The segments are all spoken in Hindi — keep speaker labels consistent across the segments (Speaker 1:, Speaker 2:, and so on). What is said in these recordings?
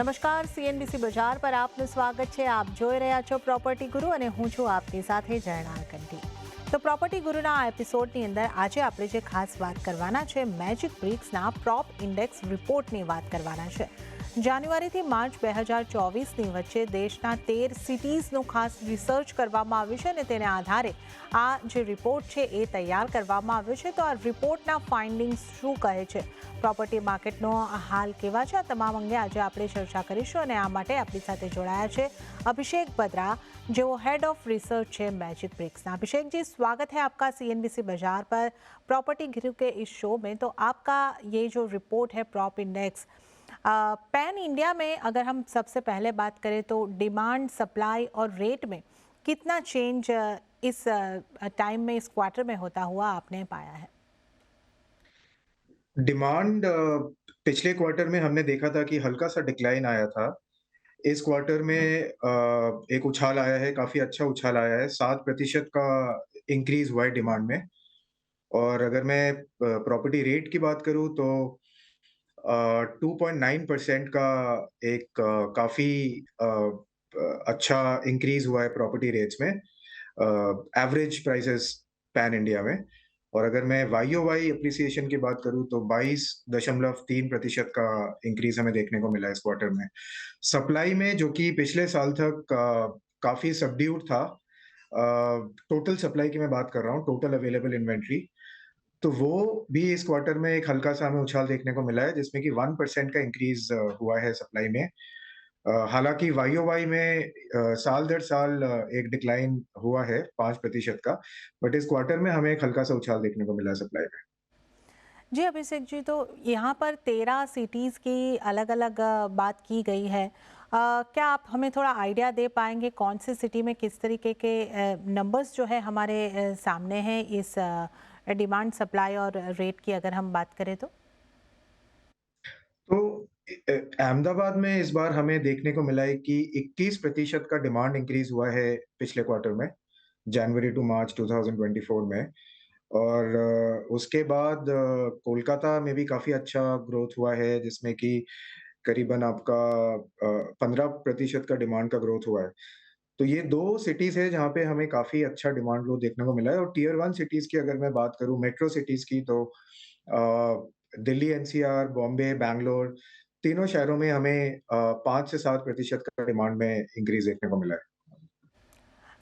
Speaker 1: નમસ્કાર સીએનબીસી બજાર પર આપનું સ્વાગત છે। આપ જોઈ રહ્યા છો પ્રોપર્ટી ગુરુ અને હું છું આપની સાથે જયનાલ કંઠી। તો પ્રોપર્ટી ગુરુના આ એપિસોડની અંદર આજે આપણે જે ખાસ વાત કરવાના છે મેજિક બ્રિક્સના પ્રોપ ઇન્ડેક્સ રિપોર્ટની વાત કરવાના છે। જાન્યુઆરીથી માર્ચ 2024ની વચ્ચે દેશના 13 સિટીઝનું ખાસ રિસર્ચ કરવામાં આવ્યું છે અને તેને આધારે આ જે રિપોર્ટ છે એ તૈયાર કરવામાં આવ્યો છે। તો આ રિપોર્ટના ફાઇન્ડિંગ્સ શું કહે છે, પ્રોપર્ટી માર્કેટનો હાલ કેવા છે, આ તમામ અંગે આજે આપણે ચર્ચા કરીશું અને આ માટે આપણી સાથે જોડાયા છે अभिषेक बत्रा जो हेड ऑफ रिसर्च है मैजिक ब्रिक्स। अभिषेक जी, स्वागत है आपका सीएनबीसी बाजार पर प्रॉपर्टी गुरु के इस शो में। तो आपका ये जो रिपोर्ट है प्रॉप इंडेक्स पैन इंडिया में, अगर हम सबसे पहले बात करें तो डिमांड, सप्लाई और रेट में कितना चेंज इस टाइम में, इस क्वार्टर में होता हुआ आपने पाया है?
Speaker 2: डिमांड पिछले क्वार्टर में हमने देखा था कि हल्का सा डिक्लाइन आया था। इस क्वार्टर में एक उछाल आया है, काफ़ी अच्छा उछाल आया है, 7% का इंक्रीज़ हुआ है डिमांड में। और अगर मैं प्रॉपर्टी रेट की बात करूँ तो 2.9% का एक काफ़ी अच्छा इंक्रीज़ हुआ है प्रॉपर्टी रेट्स में, एवरेज प्राइसेस पैन इंडिया में। और अगर मैं वाई-ओ-वाई एप्रिसिएशन की बात करूँ तो 22.3% का इंक्रीज़ हमें देखने को मिला इस क्वार्टर में। सप्लाई में, जो कि पिछले साल तक काफ़ी सबड्यूड था, टोटल सप्लाई की मैं बात कर रहा हूँ, टोटल अवेलेबल इन्वेंटरी, तो वो भी इस क्वार्टर में एक हल्का-सा हमें उछाल देखने को मिला है, जिसमें कि 1% का इंक्रीज़ हुआ है सप्लाई में। हालाँकि वाई-ओ-वाई में साल दर साल एक डिक्लाइन हुआ है 5% का, बट इस क्वार्टर में हमें एक हल्का-सा उछाल देखने को मिला है सप्लाई में।
Speaker 1: जी अभिषेक जी, तो यहाँ पर 13 सिटीज़ की अलग अलग बात की गई है। क्या आप हमें थोड़ा आइडिया दे पाएंगे कौन सी सिटी में किस तरीके के नंबर्स जो है हमारे सामने हैं इस डिमांड, सप्लाई और रेट की अगर हम बात करें तो?
Speaker 2: तो अहमदाबाद में इस बार हमें देखने को मिला है कि 21% का डिमांड इंक्रीज़ हुआ है पिछले क्वार्टर में, जनवरी टू मार्च 2024 में। और उसके बाद कोलकाता में भी काफ़ी अच्छा ग्रोथ हुआ है, जिसमें कि करीबन आपका 15% का डिमांड का ग्रोथ हुआ है। तो ये 2 सिटीज़ हैं जहाँ पे हमें काफ़ी अच्छा डिमांड ग्रोथ देखने को मिला है। और टियर 1 सिटीज़ की अगर मैं बात करूँ, मेट्रो सिटीज़ की, तो दिल्ली एनसीआर, बॉम्बे, बैंगलोर, तीनों शहरों में हमें 5 से 7% का डिमांड में इंक्रीज़ देखने को मिला है।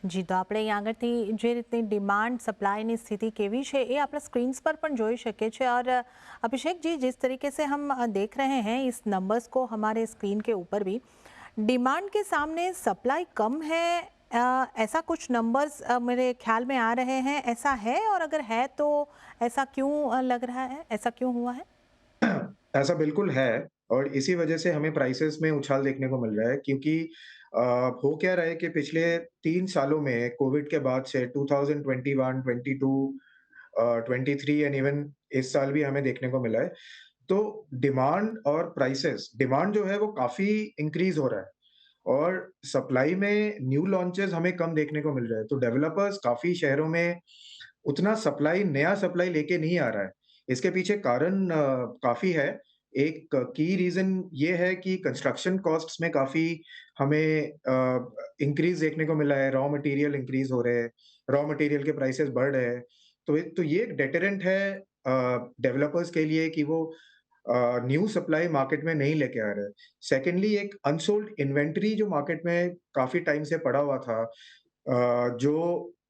Speaker 1: જી, તો આપણે અહીં આગળથી જે રીતની ડિમાન્ડ સપ્લાયની સ્થિતિ કેવી છે એ આપણે સ્ક્રીન્સ પર પણ જોઈ શકીએ છીએ। और अभिषेक जी, जिस तरीके से हम देख रहे हैं इस नंबर्स को हमारे स्क्रीन के ऊपर भी, डिमांड के सामने सप्लाई कम है, ऐसा कुछ नंबर्स मेरे ख्याल में आ रहे हैं। ऐसा है? और अगर है तो ऐसा क्यों लग रहा है, ऐसा क्यों हुआ है?
Speaker 2: ऐसा बिल्कुल है, और इसी वजह से हमें प्राइसेज़ में उछाल देखने को मिल रहा है, क्योंकि हो क्या रहा है कि पिछले 3 सालों में कोविड के बाद से 2021, 22 23 एंड इवन इस साल भी हमें देखने को मिला है। तो डिमांड और प्राइसेज़, डिमांड जो है वो काफ़ी इंक्रीज़ हो रहा है, और सप्लाई में न्यू लॉन्चेज़ हमें कम देखने को मिल रहा है। तो डेवलपर्स काफ़ी शहरों में उतना सप्लाई, नया सप्लाई लेके नहीं आ रहा है। इसके पीछे कारण काफ़ी है। एक की रीज़न ये है कि कंस्ट्रक्शन कॉस्ट्स में काफ़ी हमें इंक्रीज़ देखने को मिला है, रॉ मटेरियल इंक्रीज़ हो रहे हैं, रॉ मटेरियल के प्राइसेज़ बढ़ रहे हैं। तो ये एक डेटरेंट है डेवलपर्स के लिए कि वो न्यू सप्लाई मार्केट में नहीं लेके आ रहे हैं। सेकेंडली, एक अनसोल्ड इन्वेंटरी जो मार्केट में काफ़ी टाइम से पड़ा हुआ था, जो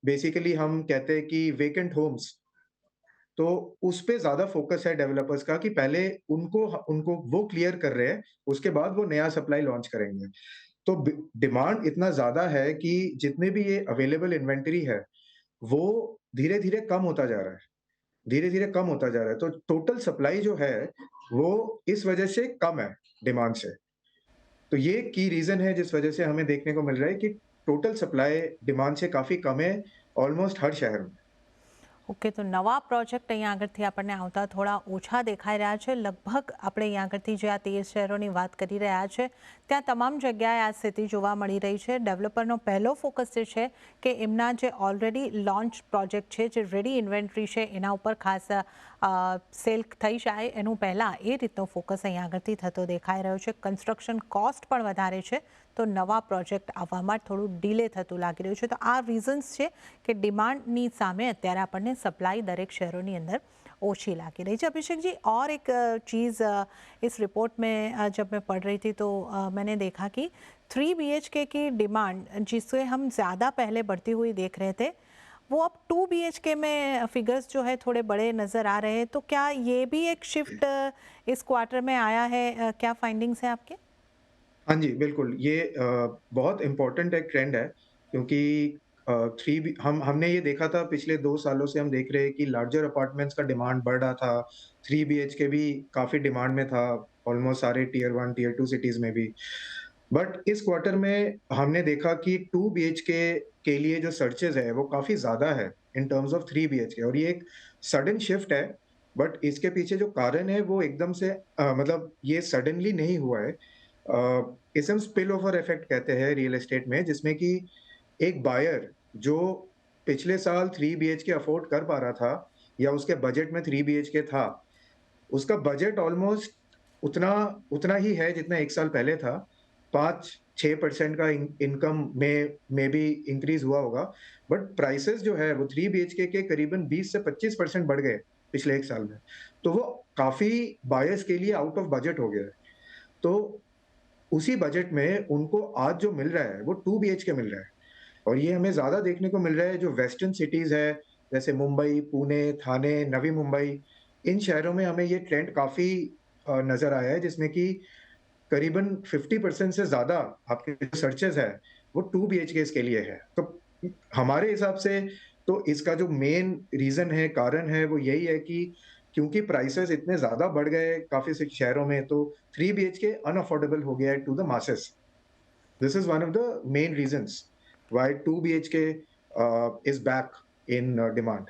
Speaker 2: बेसिकली हम कहते हैं कि वेकेंट होम्स, तो उस पे ज़्यादा फ़ोकस है डेवलपर्स का कि पहले उनको उनको वो क्लियर कर रहे हैं, उसके बाद वो नया सप्लाई लॉन्च करेंगे। तो डिमांड इतना ज़्यादा है कि जितने भी ये अवेलेबल इन्वेंटरी है, वो धीरे-धीरे कम होता जा रहा है। धीरे-धीरे कम होता जा रहा है। तो टोटल सप्लाई जो है, वो इस वजह से कम है डिमांड से। तो ये की रीज़न है जिस वजह से हमें देखने को मिल रहा है कि टोटल सप्लाई डिमांड से काफ़ी कम है, ऑलमोस्ट हर शहर में।
Speaker 1: ઓકે, તો નવા પ્રોજેક્ટ અહીંયા આગળથી આપણને આવતા થોડા ઓછા દેખાઈ રહ્યા છે. લગભગ આપણે અહીંયા આગળથી જે આ 13 શહેરોની વાત કરી રહ્યા છે ત્યાં તમામ જગ્યાએ આ સ્થિતિ જોવા મળી રહી છે. ડેવલપરનો પહેલો ફોકસ જે છે કે એમના જે ઓલરેડી લોન્ચ પ્રોજેક્ટ છે, જે રેડી ઇન્વેન્ટરી છે, એના ઉપર ખાસ સેલ થઈ જાય એનું પહેલાં એ રીતનો ફોકસ અહીંયા આગળથી થતો દેખાઈ રહ્યો છે. કન્સ્ટ્રક્શન કોસ્ટ પણ વધારે છે, તો નવા પ્રોજેક્ટ આવવામાં થોડું ડિલે થતું લાગી રહ્યું છે. તો આ રીઝન્સ છે કે ડિમાન્ડની સામે અત્યારે આપણને सप्लाई दरेक शहरों की अंदर ओछी लागी रही है. अभिषेक जी, और एक चीज़ इस रिपोर्ट में जब मैं पढ़ रही थी तो मैंने देखा कि 3 BHK की डिमांड जिससे हम ज़्यादा पहले बढ़ती हुई देख रहे थे, वो अब 2 BHK में फिगर्स जो है थोड़े बड़े नज़र आ रहे हैं. तो क्या ये भी एक शिफ्ट इस क्वार्टर में आया है? क्या फाइंडिंग्स हैं आपके?
Speaker 2: हाँ जी, बिल्कुल। ये बहुत इम्पोर्टेंट एक ट्रेंड है क्योंकि थ्री बी हमने ये देखा था पिछले 2 सालों से हम देख रहे हैं कि लार्जर अपार्टमेंट्स का डिमांड बढ़ रहा था। 3 बीएचके भी काफ़ी डिमांड में था, ऑलमोस्ट सारे टियर 1, टियर 2 सिटीज़ में भी। बट इस क्वार्टर में हमने देखा कि 2 बीएचके के लिए जो सर्चेज़ है, वो काफ़ी ज़्यादा है इन टर्म्स ऑफ 3 बीएचके और ये एक सडन शिफ्ट है। बट इसके पीछे जो कारण है, वो एकदम से मतलब ये सडनली नहीं हुआ है। इसे हम स्पिल ओवर इफेक्ट कहते हैं रियल एस्टेट में, जिसमें कि एक बायर जो पिछले साल 3 बीएचके अफोर्ड कर पा रहा था या उसके बजट में 3 बीएचके था, उसका बजट ऑलमोस्ट उतना उतना ही है जितना 1 साल पहले था। 5-6% का इनकम में भी इंक्रीज़ हुआ होगा, बट प्राइसेज़ जो है वो 3 बीएचके के करीबन 20 से 25% बढ़ गए पिछले 1 साल में। तो वो काफ़ी बायर्स के लिए आउट ऑफ बजट हो गया है। तो उसी बजट में उनको आज जो मिल रहा है, वो 2 बीएचके मिल रहा है और ये हमें ज़्यादा देखने को मिल रहा है जो वेस्टर्न सिटीज़ है, जैसे मुंबई, पुणे, थाने, नवी मुंबई, इन शहरों में हमें ये ट्रेंड काफ़ी नज़र आया है, जिसमें कि करीबन 50% से ज़्यादा आपके जो सर्चेज़ है, वो 2 बीएचकेज़ के लिए है। तो हमारे हिसाब से तो इसका जो मेन रीज़न है, कारण है, वो यही है कि क्योंकि प्राइसेज़ इतने ज़्यादा बढ़ गए काफ़ी से शहरों में, तो 3 बीएचके अनअफोर्डेबल हो गया है to the masses. This is one of the main reasons why 2 BHK is back in demand.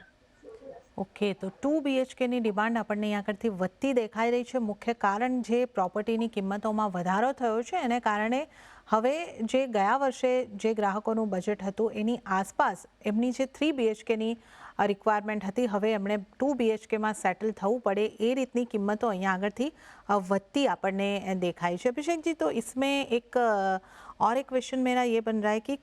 Speaker 1: Okay, તો 2 BHKની ડિમાન્ડ આપણને અહીંયા આગળથી વધતી દેખાઈ રહી છે. મુખ્ય કારણ જે પ્રોપર્ટીની કિંમતોમાં વધારો થયો છે એને કારણે હવે જે ગયા વર્ષે જે ગ્રાહકોનું બજેટ હતું એની આસપાસ એમની જે 3 BHKની રિક્વાયરમેન્ટ હતી, હવે એમણે 2 BHKમાં સેટલ થવું પડે એ રીતની કિંમતો અહીંયા આગળથી વધતી આપણને દેખાય છે. અભિષેક जी, तो इसमें एक और एक क्वेश्चन मेरा ये बन रहा है कि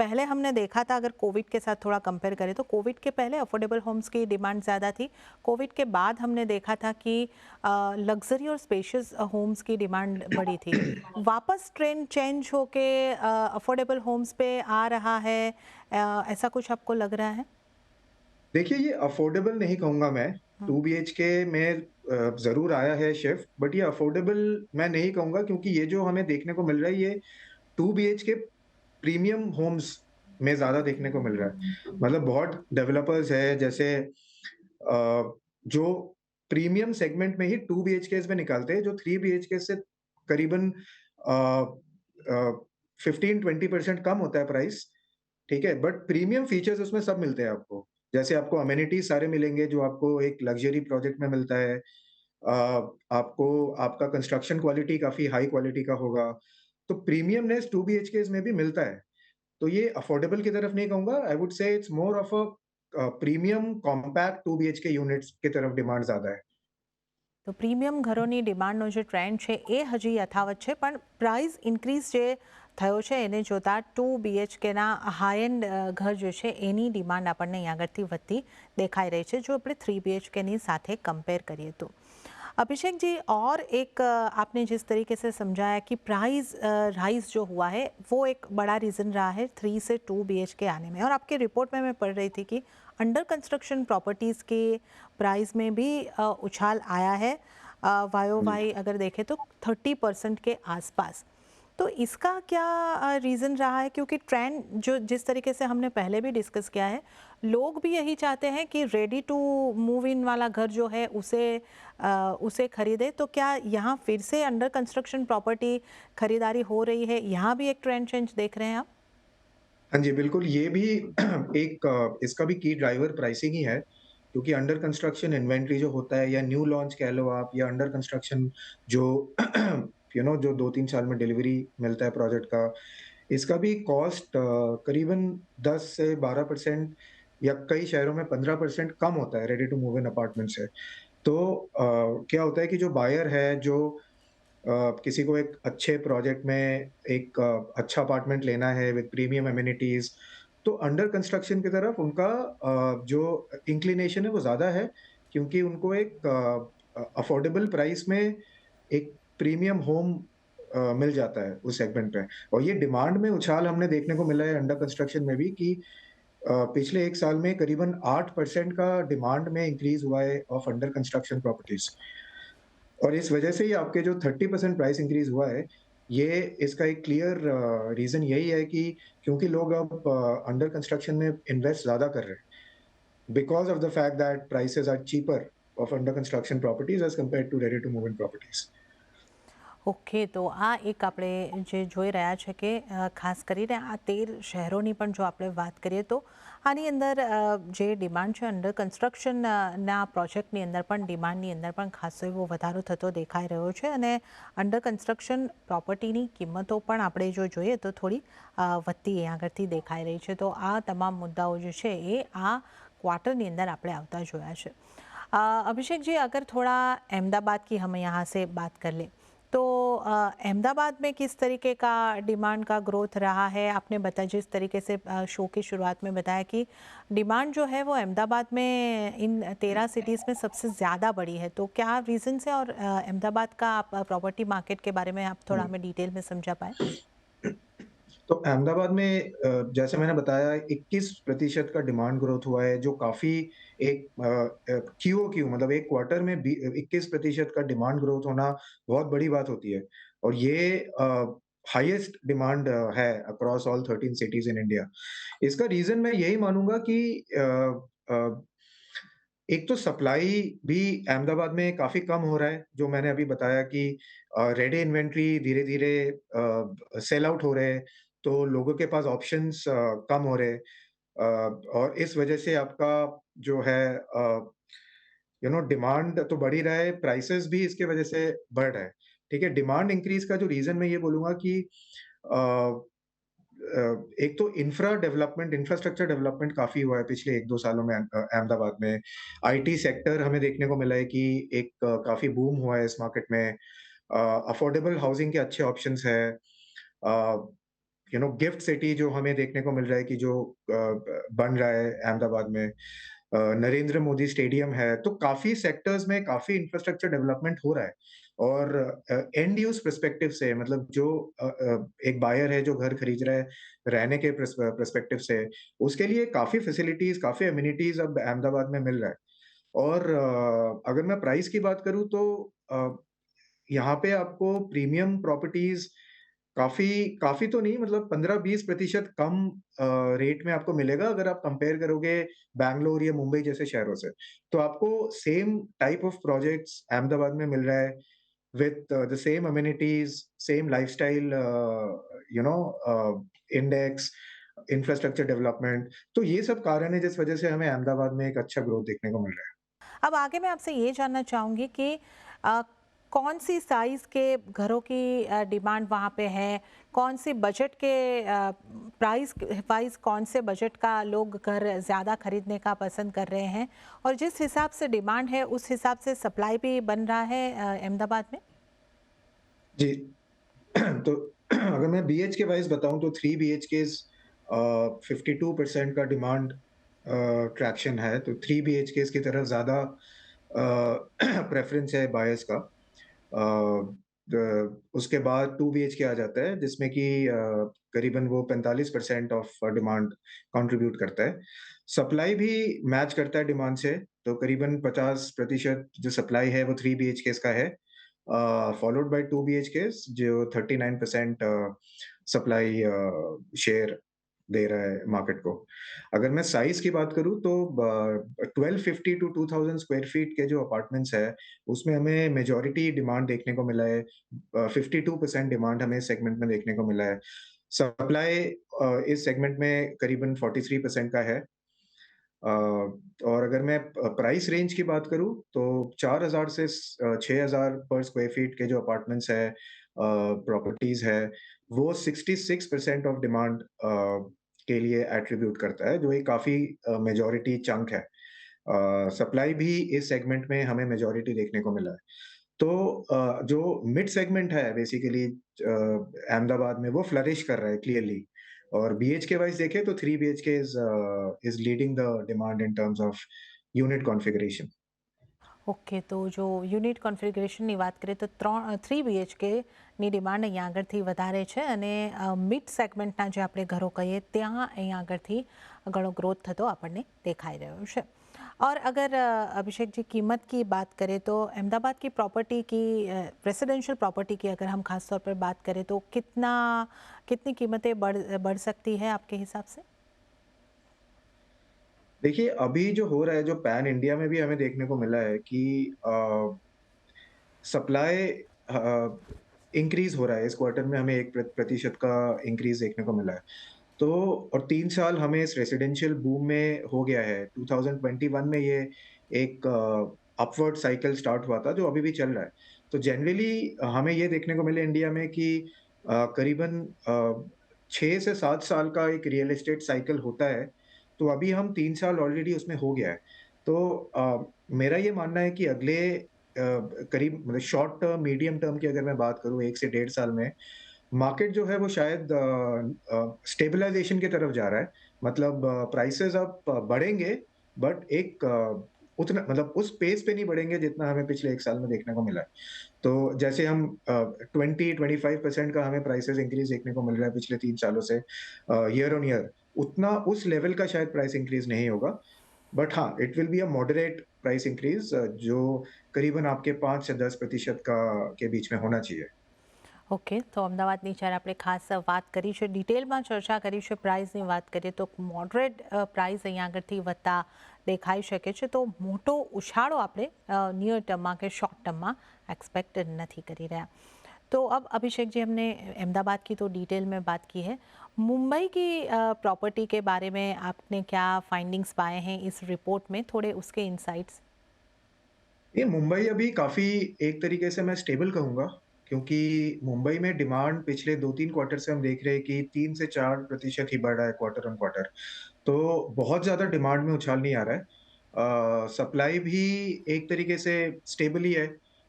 Speaker 1: पहले हमने देखा था, अगर कोविड के साथ थोड़ा कंपेयर करें तो कोविड के पहले अफोर्डेबल होम्स की डिमांड ज़्यादा थी. कोविड के बाद हमने देखा था कि लग्जरी और स्पेशियस होम्स की डिमांड बढ़ी थी. वापस ट्रेंड चेंज होके अफोर्डेबल होम्स पे आ रहा है, ऐसा कुछ आपको लग रहा है?
Speaker 2: देखिए, ये अफोर्डेबल नहीं कहूँगा मैं, 2 बीएचके में ज़रूर आया है शिफ्ट, बट ये अफोर्डेबल मैं नहीं कहूँगा क्योंकि ये जो हमें देखने को मिल रहा है, ये 2 बीएचके प्रीमियम होम्स में ज़्यादा देखने को मिल रहा है। मतलब बहुत डेवलपर्स हैं जैसे जो प्रीमियम सेगमेंट में ही 2 बीएचकेज़ में निकालते हैं, जो 3 बीएचके से करीबन 15-20% कम होता है प्राइस, ठीक है? बट प्रीमियम फीचर्स उसमें सब मिलते हैं आपको। जैसे आपको अमेनिटीज़ सारे मिलेंगे जो आपको एक लग्ज़री प्रोजेक्ट में मिलता है। आपको आपका कंस्ट्रक्शन क्वालिटी काफ़ी हाई क्वालिटी का होगा। तो प्रीमियमनेस 2 बीएचकेज़ में भी मिलता है। तो ये अफोर्डेबल की तरफ नहीं कहूँगा, I would say it's more of a premium compact 2 BHK units की तरफ डिमांड ज़्यादा है.
Speaker 1: તો પ્રીમિયમ ઘરોની ડિમાન્ડનો જે ટ્રેન્ડ છે એ હજી યથાવત છે, પણ પ્રાઇસ ઇન્ક્રીઝ જે થયો છે એને જોતાં 2 BHKના હાઈ એન્ડ ઘર જે છે એની ડિમાન્ડ આપણને અહીં આગળથી વધતી દેખાઈ રહી છે જો આપણે 3 BHKની સાથે કમ્પેર કરીએ તો. अभिषेक जी, और एक आपने जिस तरीके से समझाया कि प्राइस राइज जो हुआ है वो एक बड़ा रीज़न रहा है 3 से 2 BHK आने में, और आपके रिपोर्ट में मैं पढ़ रही थी कि अंडर कंस्ट्रक्शन प्रॉपर्टीज़ के प्राइस में भी उछाल आया है. वाई अगर देखें तो 30% के आसपास. तो इसका क्या रीज़न रहा है? क्योंकि ट्रेंड जो जिस तरीके से हमने पहले भी डिस्कस किया है, लोग भी यही चाहते हैं कि रेडी टू मूव इन वाला घर जो है उसे खरीदे. तो क्या यहाँ फिर से अंडर कंस्ट्रक्शन प्रॉपर्टी खरीदारी हो रही है? यहाँ भी एक ट्रेंड चेंज देख रहे हैं आप?
Speaker 2: हाँ जी, बिल्कुल ये भी एक इसका भी की ड्राइवर प्राइसिंग ही है, क्योंकि अंडर कंस्ट्रक्शन इन्वेंटरी जो होता है या न्यू लॉन्च कह लो आप या अंडर कंस्ट्रक्शन जो जो 2-3 साल में डिलीवरी मिलता है प्रोजेक्ट का, इसका भी कॉस्ट करीबन 10 से 12% या कई शहरों में 15% कम होता है ready to move in apartment से। तो क्या होता है कि जो बायर है, जो किसी को एक अच्छे प्रोजेक्ट में एक अच्छा अपार्टमेंट लेना है विद प्रीमियम एमेनिटीज़, तो अंडर कंस्ट्रक्शन की तरफ उनका जो इंक्लिनेशन है वो ज़्यादा है, क्योंकि उनको एक अफोर्डेबल प्राइस में एक प्रीमियम होम मिल जाता है उस सेगमेंट पे। और ये डिमांड में उछाल हमने देखने को मिला है अंडर कंस्ट्रक्शन में भी कि पिछले 1 साल में करीबन 8% का डिमांड में इंक्रीज़ हुआ है ऑफ अंडर कंस्ट्रक्शन प्रॉपर्टीज़। और इस वजह से ही आपके जो 30% प्राइस इंक्रीज़ हुआ है, ये इसका एक क्लियर रीज़न यही है कि क्योंकि लोग अब अंडर कंस्ट्रक्शन में इन्वेस्ट ज़्यादा कर रहे हैं, because of the fact that prices are cheaper of under construction properties as compared to ready to move in properties.
Speaker 1: Okay તો આ એક આપણે જે જોઈ રહ્યા છે કે ખાસ કરીને આ 13 શહેરોની પણ જો આપણે વાત કરીએ તો આની અંદર જે ડિમાન્ડ છે અંડર કન્સ્ટ્રક્શન ના પ્રોજેક્ટની અંદર પણ ડિમાન્ડની અંદર પણ ખાસો એવો વધારો થતો દેખાઈ રહ્યો છે અને અંડર કન્સ્ટ્રક્શન પ્રોપર્ટીની કિંમતો પણ આપણે જો જોઈએ તો થોડી વધતી અહીંયા આગળથી દેખાઈ રહી છે તો આ તમામ મુદ્દાઓ જે છે એ આ ક્વાર્ટરની અંદર આપણે આવતા જોયા છે अभिषेक जी अगर थोड़ा अहमदाबाद की हम यहाँ से बात कर लें तो अहमदाबाद में किस तरीके का डिमांड का ग्रोथ रहा है आपने बताया जिस तरीके से शो की शुरुआत में बताया कि डिमांड जो है वो अहमदाबाद में इन 13 सिटीज़ में सबसे ज़्यादा बढ़ी है तो क्या रीज़न है और अहमदाबाद का आप प्रॉपर्टी मार्केट के बारे में आप थोड़ा
Speaker 2: हुँ।
Speaker 1: हमें डिटेल में समझा पाए।
Speaker 2: तो अहमदाबाद में जैसे मैंने बताया 21% का डिमांड ग्रोथ हुआ है, जो काफ़ी एक क्यूओक्यू मतलब एक क्वार्टर में बी 21% का डिमांड ग्रोथ होना बहुत बड़ी बात होती है। और ये हाईएस्ट डिमांड है across all 13 cities in India. इसका रीज़न मैं यही मानूँगा कि अ, एक तो सप्लाई भी अहमदाबाद में काफ़ी कम हो रहा है, जो मैंने अभी बताया कि रेडी इन्वेंटरी धीरे-धीरे सेल आउट हो रहे हैं, तो लोगों के पास ऑप्शंस कम हो रहे हैं। और इस वजह से आपका जो है डिमांड तो बढ़ ही रहा है, प्राइसेज़ भी इसकी वजह से बढ़ रहा है, ठीक है? डिमांड इंक्रीज़ का जो रीज़न मैं ये बोलूँगा कि अ एक तो इंफ्रास्ट्रक्चर डेवलपमेंट काफ़ी हुआ है पिछले 1-2 सालों में अहमदाबाद में। आईटी सेक्टर हमें देखने को मिला है कि एक काफ़ी बूम हुआ है इस मार्केट में। अफोर्डेबल हाउसिंग के अच्छे ऑप्शंस हैं। अ, गिफ्ट सिटी जो हमें देखने को मिल रहा है कि जो बन रहा है अहमदाबाद में। नरेंद्र मोदी स्टेडियम है, तो काफ़ी सेक्टर्स में काफ़ी इंफ्रास्ट्रक्चर डेवलपमेंट हो रहा है। और एंड यूज़ पर्सपेक्टिव से मतलब जो एक बायर है जो घर खरीद रहा है, रहने के पर्सपेक्टिव से, उसके लिए काफ़ी फैसिलिटीज़, काफ़ी एमिनिटीज़ अब अहमदाबाद में मिल रहा है। और अगर मैं प्राइस की बात करूँ तो यहाँ पे आपको प्रीमियम प्रॉपर्टीज़ काफ़ी काफ़ी तो नहीं मतलब 15-20% कम रेट में आपको मिलेगा अगर आप कंपेयर करोगे बैंगलोर या मुंबई जैसे शहरों से। तो आपको same type of projects Ahmedabad में मिल रहा है with the same amenities, same lifestyle index, infrastructure development. तो ये सब कारण है जिस वजह से हमें अहमदाबाद में एक अच्छा ग्रोथ देखने को मिल रहा है।
Speaker 1: अब आगे मैं आपसे ये जानना चाहूँगी कि अ, कौन सी साइज़ के घरों की डिमांड वहाँ पे है? कौन सी बजट के प्राइस वाइज़ कौन से बजट का लोग घर ज़्यादा खरीदने का पसंद कर रहे हैं? और जिस हिसाब से डिमांड है उस हिसाब से सप्लाई भी बन रहा है अहमदाबाद में?
Speaker 2: जी, तो अगर मैं बीएचके वाइज़ बताऊँ तो 3 बीएचकेज़ 52% का डिमांड ट्रैक्शन है, तो 3 बीएचकेज़ की तरफ ज़्यादा प्रेफ़रेंस है बायर्स का। उसके बाद 2 बीएचके आ जाता है जिसमें कि करीबन वो 45% ऑफ डिमांड कंट्रीब्यूट करता है। सप्लाई भी मैच करता है डिमांड से, तो करीबन 50% जो सप्लाई है वो 3 बीएचकेज़ का है। फॉलोड बाय 2 बीएचकेज़ जो 39% सप्लाई शेयर दे रहा है मार्केट को। अगर मैं साइज़ की बात करूँ तो 1250 टू 2000 स्क्वायर फीट के जो अपार्टमेंट्स हैं, उसमें हमें मेजॉरिटी डिमांड देखने को मिला है। 52% डिमांड हमें इस सेगमेंट में देखने को मिला है। सप्लाई इस सेगमेंट में करीबन 43% का है। और अगर मैं प्राइस रेंज की बात करूँ तो 4,000 से 6,000 पर स्क्वायर फीट के जो अपार्टमेंट्स हैं, प्रॉपर्टीज़ है, वो 66% ऑफ डिमांड के लिए एट्रिब्यूट करता है, जो एक काफ़ी मेजॉरिटी चंक है। सप्लाई भी इस सेगमेंट में हमें मेजॉरिटी देखने को मिला है। तो जो मिड सेगमेंट है बेसिकली अहमदाबाद में वो फ्लरिश कर रहा है क्लियरली। और बीएचके वाइज़ देखें तो 3 BHK is leading the demand in terms of unit configuration.
Speaker 1: Okay, તો જો યુનિટ કોન્ફિગરેશનની વાત કરીએ તો 3 બીએચકેની ડિમાન્ડ અહીંયા આગળથી વધારે છે અને મિડ સેગમેન્ટના જે આપણે ઘરો કહીએ ત્યાં અહીંયા આગળથી ઘણો ગ્રોથ થતો આપણને દેખાઈ રહ્યો છે। और अगर अभिषेक जी कीमत की बात करें तो अहमदाबाद की प्रॉपर्टी की रेसिडेंशियल प्रॉपर्टी की अगर हम खास तौर पर बात करें तो कितनी कीमतें बढ़ सकती है आपके हिसाब से?
Speaker 2: देखिए, अभी जो हो रहा है, जो पैन इंडिया में भी हमें देखने को मिला है कि सप्लाई इंक्रीज़ हो रहा है। इस क्वार्टर में हमें 1 प्रतिशत का इंक्रीज़ देखने को मिला है। तो और 3 साल हमें इस रेसिडेंशियल बूम में हो गया है। 2021 में ये एक अपवर्ड साइकिल स्टार्ट हुआ था, जो अभी भी चल रहा है। तो जनरली हमें ये देखने को मिले इंडिया में कि करीबन 6 से 7 साल का एक रियल एस्टेट साइकिल होता है, तो अभी हम 3 साल ऑलरेडी उसमें हो गया है। तो मेरा ये मानना है कि अगले करीब मतलब शॉर्ट टर्म, मीडियम टर्म की अगर मैं बात करूँ 1 से डेढ़ साल में, मार्केट जो है वो शायद स्टेबलाइज़ेशन की तरफ जा रहा है। मतलब प्राइसेज़ अब बढ़ेंगे, बट एक उतना मतलब उस पेस पे नहीं बढ़ेंगे जितना हमें पिछले 1 साल में देखने को मिला है। तो जैसे हम 20-25% का हमें प्राइसेज़ इंक्रीज़ देखने को मिल रहा है पिछले 3 सालों से ईयर ऑन ईयर, उतना उस लेवल का शायद प्राइस इंक्रीज़ नहीं होगा। बट हाँ, it will be a moderate price increase, जो करीबन आपके 5 से 10% का के बीच में होना चाहिए।
Speaker 1: ઓકે, તો અમદાવાદની જ્યારે આપણે ખાસ વાત કરી છે, ડિટેલમાં ચર્ચા કરી છે, પ્રાઇસની વાત કરીએ તો મોડરેટ પ્રાઇસ અહીંયા આગળથી વધતા દેખાઈ શકે છે। તો મોટો ઉછાળો આપણે નિયર ટર્મમાં કે શોર્ટ ટર્મમાં एक्सपेक्ट नहीं करी रहा। तो अब अभिषेक जी हमने अहमदाबाद की तो डिटेल में बात की है, मुंबई की प्रॉपर्टी के बारे में आपने क्या फाइंडिंग्स पाए हैं इस रिपोर्ट में, थोड़े उसके इंसाइट्स।
Speaker 2: ये मुंबई अभी काफ़ी एक तरीके से मैं स्टेबल कहूँगा, क्योंकि मुंबई में डिमांड पिछले 2-3 क्वार्टर से हम देख रहे हैं कि 3 से 4% ही बढ़ रहा है क्वार्टर ऑन क्वार्टर। तो बहुत ज़्यादा डिमांड में उछाल नहीं आ रहा है। सप्लाई भी एक तरीके से स्टेबल ही है,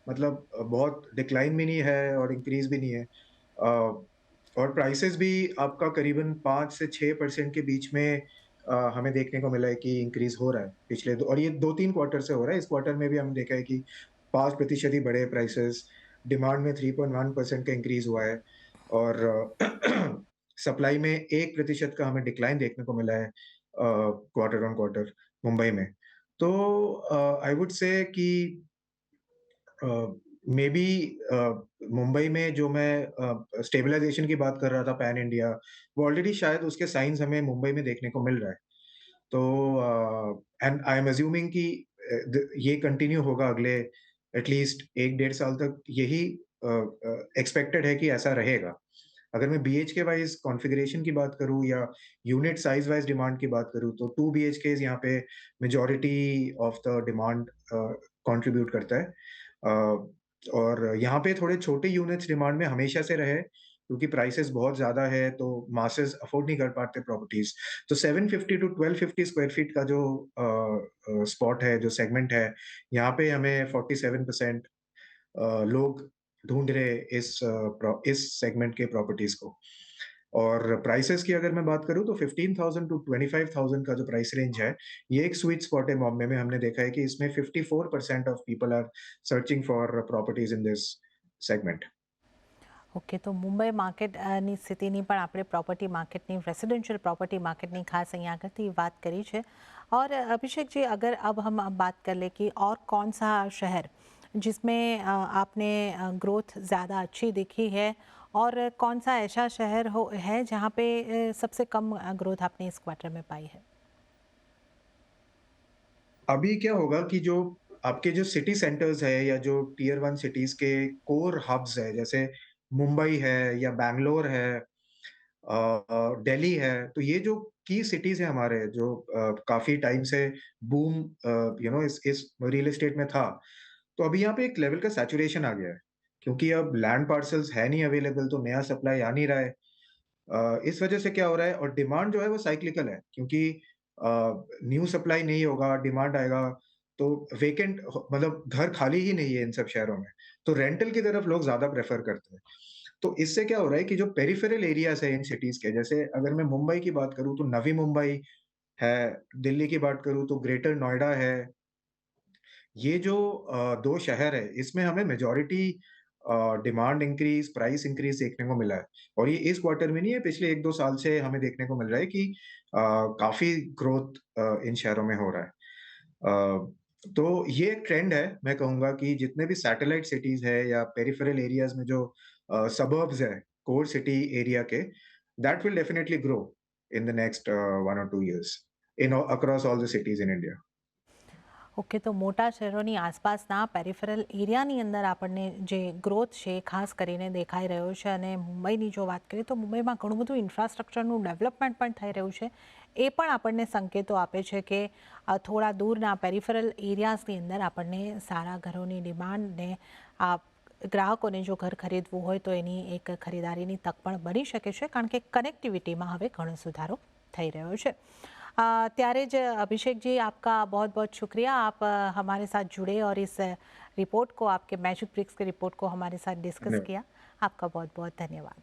Speaker 2: मतलब बहुत डिक्लाइन भी नहीं है और इंक्रीज़ भी नहीं है। और प्राइसेज़ भी आपका करीबन 5 से 6% के बीच में हमें देखने को मिला है कि इंक्रीज़ हो रहा है पिछले दो, और ये 2-3 क्वार्टर से हो रहा है। इस क्वार्टर में भी हमने देखा है कि 5% ही बढ़े प्राइसेज़, डिमांड में 3.1% का इंक्रीज़ हुआ है और सप्लाई में 1% का हमें डिक्लाइन देखने को मिला है क्वार्टर ऑन क्वार्टर मुंबई में। तो आई वुड से कि मेबी मुंबई में जो मैं स्टेबलाइज़ेशन की बात कर रहा था पैन इंडिया, वो ऑलरेडी शायद उसके साइन्स हमें मुंबई में देखने को मिल रहा है। तो एंड आई एम अज्यूमिंग कि ये कंटिन्यू होगा अगले एटलीस्ट 1 डेढ़ साल तक, यही एक्सपेक्टेड है कि ऐसा रहेगा। अगर मैं बीएचके वाइज़ कॉन्फ़िगरेशन की बात करूँ या यूनिट साइज़ वाइज़ डिमांड की बात करूँ, तो 2 बीएचकेज़ यहाँ पे majority of the demand contribute करता है। और यहाँ पे थोड़े छोटे यूनिट्स डिमांड में हमेशा से रहे, क्योंकि प्राइसेज़ बहुत ज़्यादा है, तो मासेज़ अफ़ोर्ड नहीं कर पाते प्रॉपर्टीज़। तो 750 टू 1250 स्क्वायर फीट का जो स्पॉट है, जो सेगमेंट है, यहाँ पे हमें 47% लोग ढूँढ रहे इस सेगमेंट के प्रॉपर्टीज़ को। और प्राइसेज़ की अगर मैं बात करूँ तो 15,000 टू 25,000 का जो प्राइस रेंज है, ये एक स्वीट स्पॉट है बॉम्बे में। हमने देखा है कि इसमें 54% of people are searching for properties in this segment.
Speaker 1: Okay, તો મુંબઈ માર્કેટની સ્થિતિની પણ આપણે प्रॉपर्टी मार्केटनी रेसिडेंशियल प्रॉपर्टी मार्केटनी खास અહીંયા આગળથી વાત કરી છે। और अभिषेक जी अगर अब हम बात कर ले कि और कौन सा शहर जिसमें आपने ग्रोथ ज़्यादा अच्छी दिखी है, और कौन सा ऐसा शहर हो है जहाँ पे सबसे कम ग्रोथ आपने इस क्वार्टर में पाई है?
Speaker 2: अभी क्या होगा कि जो आपके जो सिटी सेंटर्स है या जो टियर 1 सिटीज़ के कोर हब्स है, जैसे मुंबई है या बैंगलोर है, दिल्ली है, तो ये जो की सिटीज़ हैं हमारे जो काफ़ी टाइम से बूम इस रियल एस्टेट में था, तो अभी यहाँ पे एक लेवल का सैचुरेशन आ गया है, क्योंकि अब लैंड पार्सल्स है नहीं अवेलेबल तो नया सप्लाई आ नहीं रहा है। इस वजह से क्या हो रहा है और डिमांड जो है वो साइक्लिकल है क्योंकि न्यू सप्लाई नहीं होगा, डिमांड आएगा, तो वेकेंट मतलब घर खाली ही नहीं है इन सब शहरों में, तो रेंटल की तरफ लोग ज़्यादा प्रेफ़र करते हैं। तो इससे क्या हो रहा है कि जो पेरिफेरल एरियाज़ है इन सिटीज़ के, जैसे अगर मैं मुंबई की बात करूँ तो नवी मुंबई है, दिल्ली की बात करूँ तो ग्रेटर नोएडा है, ये जो 2 शहर है, इसमें हमें majority demand increase, price increase देखने को मिला है और ये इस क्वार्टर में नहीं है, पिछले 1-2 साल से हमें देखने को मिल रहा है कि काफ़ी ग्रोथ इन शहरों में हो रहा है। तो ये एक ट्रेंड है, मैं कहूँगा कि जितने भी सैटेलाइट सिटीज़ है या पेरिफेरल एरियाज़ में जो सबर्ब्स है, कोर सिटी एरिया के, that will definitely grow in the next 1 और 2 years across all the cities in India.
Speaker 1: Okay, તો મોટા શહેરોની આસપાસના પેરિફેરલ એરિયાની અંદર આપણને જે ગ્રોથ છે એ ખાસ કરીને દેખાઈ રહ્યો છે. અને મુંબઈની જો વાત કરીએ તો મુંબઈમાં ઘણું બધું ઇન્ફ્રાસ્ટ્રક્ચરનું ડેવલપમેન્ટ પણ થઈ રહ્યું છે. એ પણ આપણને સંકેતો આપે છે કે થોડા દૂરના પેરિફેરલ એરિયાઝની અંદર આપણને સારા ઘરોની ડિમાન્ડને આ ગ્રાહકોને જો ઘર ખરીદવું હોય તો એની એક ખરીદારીની તક પણ બની શકે છે, કારણ કે કનેક્ટિવિટીમાં હવે ઘણો સુધારો થઈ રહ્યો છે. ત્યારે ज अभिषेक जी, आपका बहुत बहुत शुक्रिया, आप हमारे साथ जुड़े और इस रिपोर्ट को, आपके मैजिक ब्रिक्स के रिपोर्ट को हमारे साथ डिस्कस
Speaker 2: ધન્યવાદ.
Speaker 1: किया. आपका बहुत बहुत धन्यवाद.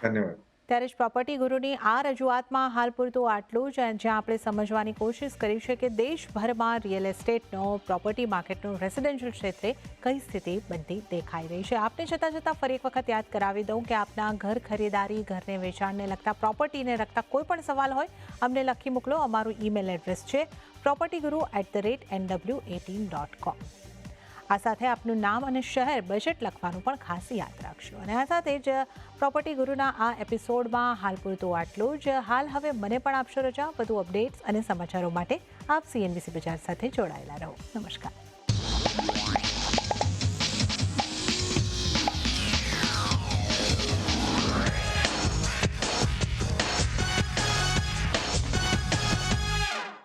Speaker 2: ધન્યવાદ.
Speaker 1: ત્યારે જ પ્રોપર્ટી ગુરુની આ રજૂઆતમાં હાલ પૂરતું આટલું જ, જ્યાં આપણે સમજવાની કોશિશ કરી છે કે દેશભરમાં રિયલ એસ્ટેટનો, પ્રોપર્ટી માર્કેટનો, રેસિડેન્શિયલ ક્ષેત્રે કઈ સ્થિતિ બનતી દેખાઈ રહી છે. આપને જતાં ફરી એક વખત યાદ કરાવી દઉં કે આપના ઘર ખરીદારી, ઘરને વેચાણને લગતા, પ્રોપર્ટીને લગતા કોઈ પણ સવાલ હોય અમને લખી મોકલો. અમારું ઈમેલ એડ્રેસ છે propertyguru@nw18.com. આ સાથે આપનું નામ અને શહેર, બજેટ લખવાનું પણ ખાસ યાદ રાખજો. અને આ સાથે જ પ્રોપર્ટી ગુરુના આ એપિસોડમાં હાલ પૂરતું આટલું જ. હાલ હવે મને પણ આપશો રજા. વધુ અપડેટ્સ અને સમાચારો માટે આપ CNBC બજાર સાથે જોડાયેલા રહો. નમસ્કાર.